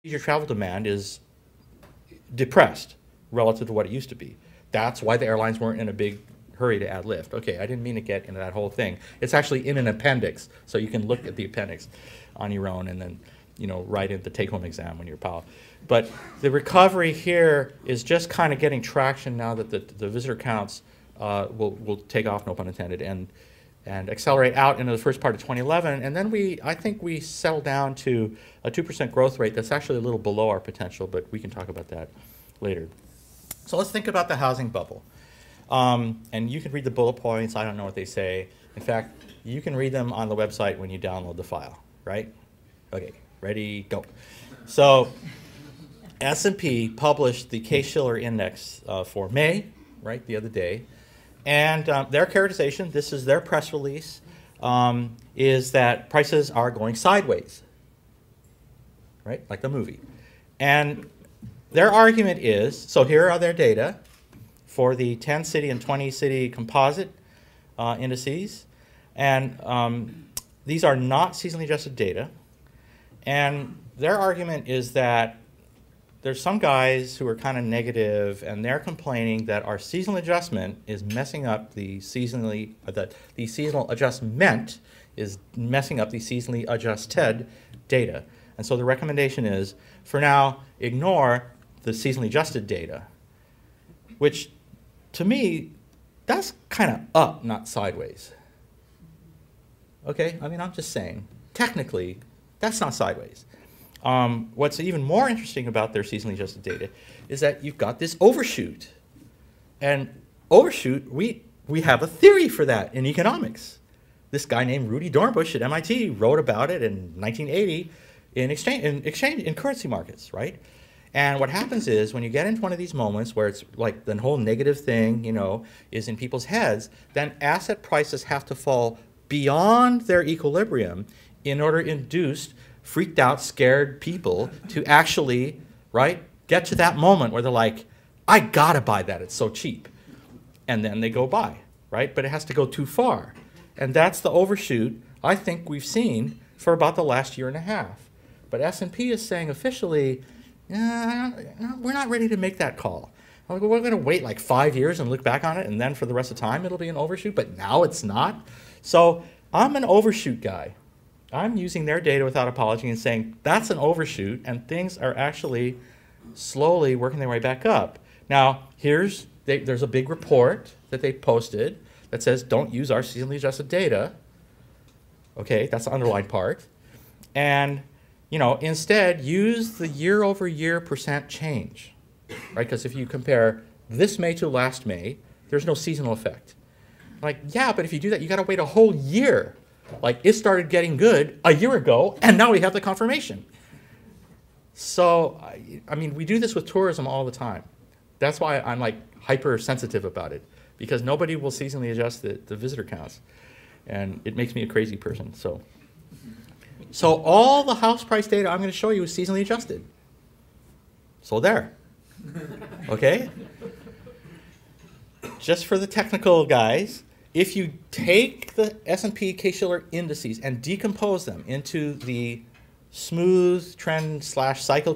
Leisure travel demand is depressed relative to what it used to be. That's why the airlines weren't in a big hurry to add lift. Okay, I didn't mean to get into that whole thing. It's actually in an appendix, so you can look at the appendix on your own and then, you know, write in the take-home exam when you're PAL. But the recovery here is just kind of getting traction now that the visitor counts will take off, no pun intended, and accelerate out into the first part of 2011. And then I think we settle down to a 2% growth rate that's actually a little below our potential, but we can talk about that later. So let's think about the housing bubble. And you can read the bullet points. I don't know what they say. In fact, you can read them on the website when you download the file, right? Okay, ready, go. So S&P published the Case-Shiller Index for May, right, the other day. And their characterization, this is their press release, is that prices are going sideways, right, like the movie. And their argument is, so here are their data for the 10-city and 20-city composite indices. And these are not seasonally adjusted data. And their argument is that there's some guys who are kind of negative, and they're complaining that our seasonal adjustment is messing up the seasonal adjustment is messing up the seasonally adjusted data. And so the recommendation is, for now, ignore the seasonally adjusted data, which to me, that's kind of up, not sideways. Okay, I mean, I'm just saying, technically, that's not sideways. What's even more interesting about their seasonally adjusted data is that you've got this overshoot. And overshoot, we have a theory for that in economics. This guy named Rudy Dornbush at MIT wrote about it in 1980 in currency markets, right? And what happens is when you get into one of these moments where it's like the whole negative thing, you know, is in people's heads, then asset prices have to fall beyond their equilibrium in order to induce freaked out, scared people to actually, right, get to that moment where they're like, I gotta buy that, it's so cheap. And then they go buy, right? But it has to go too far. And that's the overshoot I think we've seen for about the last year and a half. But S&P is saying officially, we're not ready to make that call. We're going to wait like 5 years and look back on it, and then for the rest of the time it'll be an overshoot, but now it's not. So I'm an overshoot guy. I'm using their data without apology and saying that's an overshoot, and things are actually slowly working their way back up. Now, there's a big report that they posted that says don't use our seasonally adjusted data. Okay, that's the underlined part. And, you know, instead use the year-over-year percent change, right? Because if you compare this May to last May, there's no seasonal effect. Like, yeah, but if you do that, you got to wait a whole year. Like, it started getting good a year ago, and now we have the confirmation. So, I mean, we do this with tourism all the time. That's why I'm, like, hypersensitive about it, because nobody will seasonally adjust the visitor counts, and it makes me a crazy person. So all the house price data I'm going to show you is seasonally adjusted. So there. Okay? Just for the technical guys, if you take the S&P Case-Shiller indices and decompose them into the smooth trend / cycle